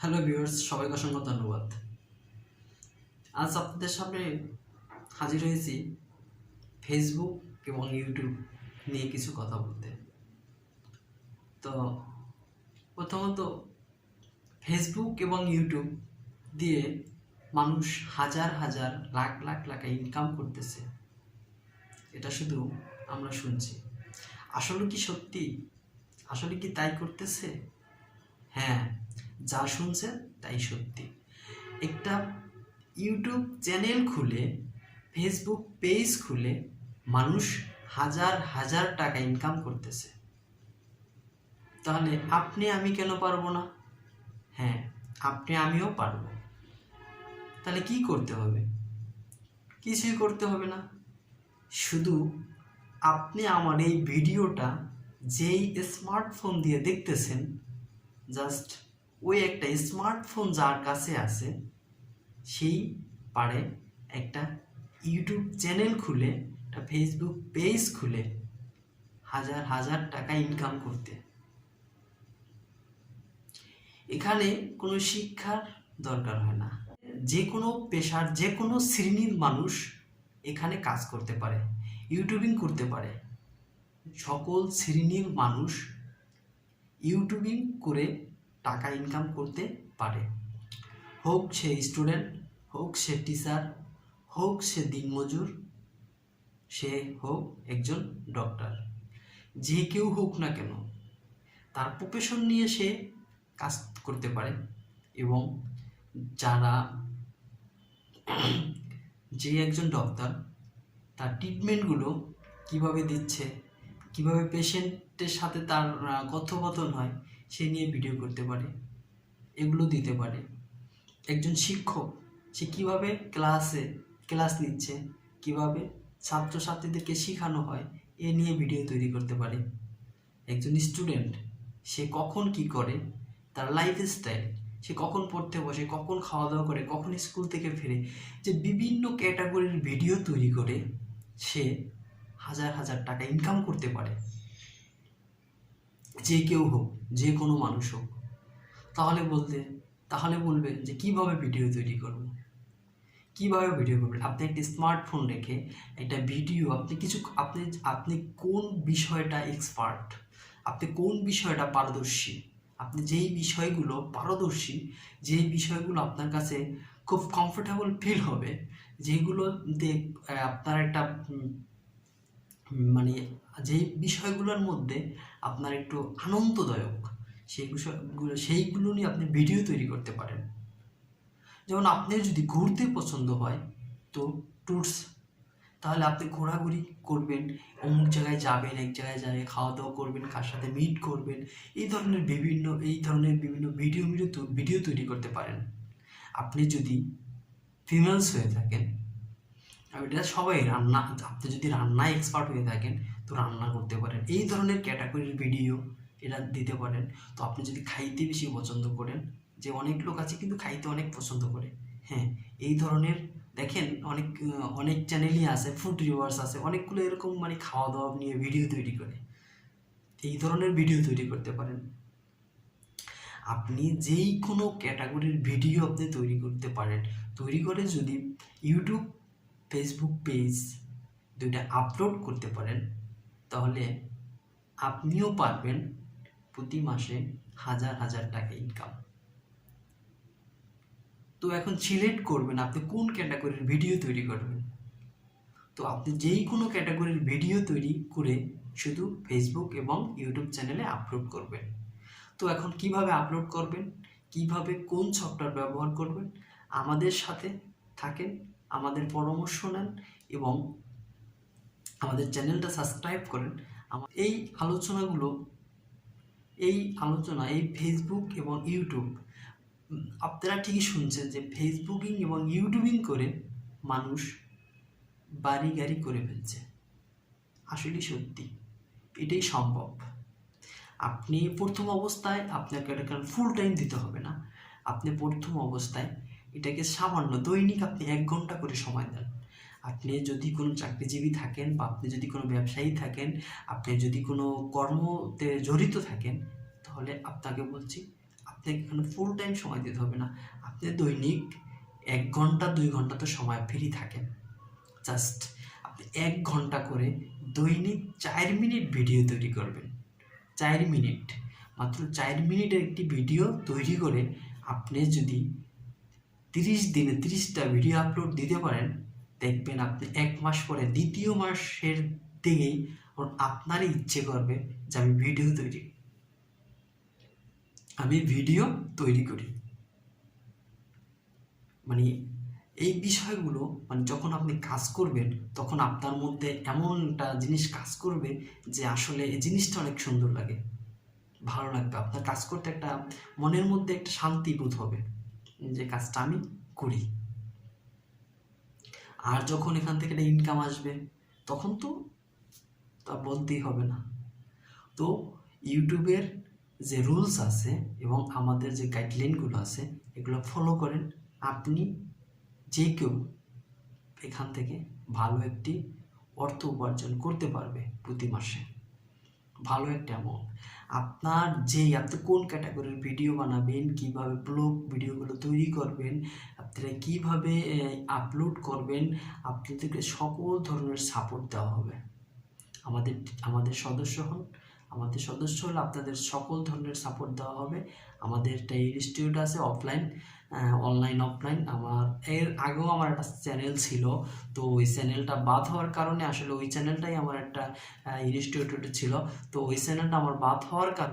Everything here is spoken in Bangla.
হ্যালো ভিউয়ার্স, সবাইকে অসংখ্য ধন্যবাদ। আজ আপনাদের সামনে হাজির হয়েছি ফেসবুক এবং ইউটিউব নিয়ে কিছু কথা বলতে। তো প্রথমত ফেসবুক এবং ইউটিউব দিয়ে মানুষ হাজার হাজার লাখ লাখ টাকা ইনকাম করতেছে, এটা শুধু আমরা শুনছি। আসলে কি সত্যি? আসলে কি তাই করতেছে? হ্যাঁ, যা শুনছেন তাই সত্যি। একটা ইউটিউব চ্যানেল খুলে, ফেসবুক পেজ খুলে মানুষ হাজার হাজার টাকা ইনকাম করতেছে। তাহলে আপনি আমি কেন পারবো না? হ্যাঁ, আপনি আমিও পারবো। তাহলে কি করতে হবে? কিছুই করতে হবে না। শুধু আপনি আমার এই ভিডিওটা যেই স্মার্টফোন দিয়ে দেখতেছেন, জাস্ট ওই একটা স্মার্টফোন যার কাছে আছে সেই পারে একটা ইউটিউব চ্যানেল খুলে, একটা ফেসবুক পেজ খুলে হাজার হাজার টাকা ইনকাম করতে। এখানে কোনো শিক্ষার দরকার হয় না। যে কোনো পেশার যে কোনো শ্রেণীর মানুষ এখানে কাজ করতে পারে, ইউটিউবিং করতে পারে। সকল শ্রেণীর মানুষ ইউটিউবিং করে টাকা ইনকাম করতে পারে। হোক সে স্টুডেন্ট, হোক সে টিচার, হোক সে দিনমজুর, সে হোক একজন ডক্টর, যে কেউ হোক না কেন তার প্রফেশন নিয়ে সে কাজ করতে পারে। এবং যারা যে একজন ডক্টর তার ট্রিটমেন্টগুলো কিভাবে দিচ্ছে, কিভাবে পেশেন্টের সাথে তার কথোপকথন হয় সে নিয়ে ভিডিও করতে পারে, এগুলো দিতে পারে। একজন শিক্ষক সে কিভাবে ক্লাস নিচ্ছে, কিভাবে ছাত্রছাত্রীদেরকে শেখানো হয় এ নিয়ে ভিডিও তৈরি করতে পারে। একজন স্টুডেন্ট সে কখন কি করে, তার লাইফস্টাইল, সে কখন পড়তে বসে, কখন খাওয়া দাওয়া করে, কখন স্কুল থেকে ফিরে, যে বিভিন্ন ক্যাটাগরির ভিডিও তৈরি করে সে হাজার হাজার টাকা ইনকাম করতে পারে। যে কেউ হোক, যে কোনো মানুষ হোক। তাহলে বলবেন যে কিভাবে ভিডিও তৈরি করব, কিভাবে ভিডিও করবেন? আপনি একটি স্মার্টফোন রেখে একটা ভিডিও, আপনি কোন বিষয়টা এক্সপার্ট, আপনি কোন বিষয়টা পারদর্শী, আপনি যেই বিষয়গুলো পারদর্শী, যেই বিষয়গুলো আপনার কাছে খুব কমফোর্টেবল ফিল হবে, যেগুলোতে আপনার একটা মানে যেই বিষয়গুলোর মধ্যে আপনার একটু আনন্দদায়ক, সেইগুলো নিয়ে আপনি ভিডিও তৈরি করতে পারেন। যেমন আপনার যদি ঘুরতে পছন্দ হয় তো ট্যুরস, তাহলে আপনি ঘোরাঘুরি করবেন, অমুক জায়গায় যাবেন, এক জায়গায় যাবে খাওয়া দাওয়া করবেন, কার সাথে মিট করবেন, এই ধরনের বিভিন্ন ভিডিও তৈরি করতে পারেন। আপনি যদি ফিমেলস হয়ে থাকেন, এটা সবাই আপনি যদি রান্নায় এক্সপার্ট হয়ে থাকেন তো রান্না করতে পারেন, এই ধরনের ক্যাটাগরির ভিডিও এটা দিতে পারেন। তো আপনি যদি খাইতে বেশি পছন্দ করেন, যে অনেক লোক আছে কিন্তু খাইতে অনেক পছন্দ করে, হ্যাঁ, এই ধরনের দেখেন অনেক চ্যানেলই আছে, ফুড রিভিউয়ার্স আছে, অনেকগুলো এরকম খাওয়া দাওয়া নিয়ে ভিডিও তৈরি করে, এই ধরনের ভিডিও তৈরি করতে পারেন। আপনি যেই কোনো ক্যাটাগরির ভিডিও আপনি তৈরি করতে পারেন, তৈরি করে যদি ইউটিউব ফেসবুক পেজ দুইটা আপলোড করতে পারেন, তাহলে আপনিও পারবেন প্রতি মাসে হাজার হাজার টাকা ইনকাম। তো এখন সিলেক্ট করবেন আপনি কোন ক্যাটাগরির ভিডিও তৈরি করবেন। তো আপনি যেই কোনো ক্যাটাগরির ভিডিও তৈরি করে শুধু ফেসবুক এবং ইউটিউব চ্যানেলে আপলোড করবেন। তো এখন কিভাবে আপলোড করবেন, কিভাবে কোন সফটওয়্যার ব্যবহার করবেন, আমাদের সাথে থাকেন, আমাদের পরামর্শ নেন এবং আমাদের চ্যানেলটা সাবস্ক্রাইব করেন। এই আলোচনা এই ফেসবুক এবং ইউটিউব, আপনারা ঠিকই শুনছেন যে ফেসবুকিং এবং ইউটিউবিং করে মানুষ বাড়ি গাড়ি করে ফেলছে। আসলে সত্যি এটাই সম্ভব। আপনি প্রথম অবস্থায় আপনাকে এটা ফুল টাইম দিতে হবে না। আপনি প্রথম অবস্থায় এটাকে সামান্য দৈনিক আপনি 1 ঘন্টা করে সময় দেন। আপনি যদি কোনো চাকরিজীবী থাকেন, বা আপনি যদি কোনো ব্যবসায়ী থাকেন, আপনি যদি কোনো কর্মতে জড়িত থাকেন, তাহলে আপনাকে বলছি আপনাকে এখানে ফুল টাইম সময় দিতে হবে না। আপনি দৈনিক 1 ঘন্টা 2 ঘন্টা তো সময় ফ্রি থাকেন, জাস্ট আপনি 1 ঘন্টা করে দৈনিক 4 মিনিট ভিডিও তৈরি করবেন। 4 মিনিট, মাত্র 4 মিনিটের একটি ভিডিও তৈরি করে আপনি যদি 30 দিনে 30টা ভিডিও আপলোড দিতে পারেন, দেখবেন আপনি 1 মাস পরে 2য় মাসের দিকেই আপনারই ইচ্ছে করবে যে আমি ভিডিও তৈরি করি। মানে এই বিষয়গুলো মানে যখন আপনি কাজ করবেন তখন আপনার মধ্যে এমন একটা জিনিস কাজ করবে যে আসলে এই জিনিসটা অনেক সুন্দর লাগে, ভালো লাগবে। আপনার কাজ করতে একটা মনের মধ্যে একটা শান্তি বোধ হবে যে কাজটা আমি করি। আর যখন এখান থেকে একটা ইনকাম আসবে তখন তো তা বলতেই হবে না। তো ইউটিউবের যে রুলস আছে এবং আমাদের যে গাইডলাইনগুলো আছে এগুলো ফলো করেন, আপনি যে কেউ এখান থেকে ভালো একটি অর্থ উপার্জন করতে পারবে প্রতি মাসে, ভালো একটা অ্যামাউন্ট। আপনি কোন ক্যাটাগরির ভিডিও বানাবেন, কিভাবে ব্লগ ভিডিওগুলো তৈরি করবেন, আপনারা কিভাবে আপলোড করবেন, আপনাদেরকে সকল ধরনের সাপোর্ট দেওয়া হবে। আমাদের সদস্য হন, আমাদের সদস্য হলে আপনাদের সকল ধরনের সাপোর্ট দেওয়া হবে। আমাদের একটা ইনস্টিটিউট আছে অফলাইন, অনলাইন অফলাইন। এর আগেও আমার একটা চ্যানেল ছিল, তো ওই চ্যানেলটা বাদ হওয়ার কারণে আসলে ওই চ্যানেলটাই আমার একটা ইনস্টিটিউট ছিল, তো ওই চ্যানেলটা আমার বাদ হওয়ার কারণে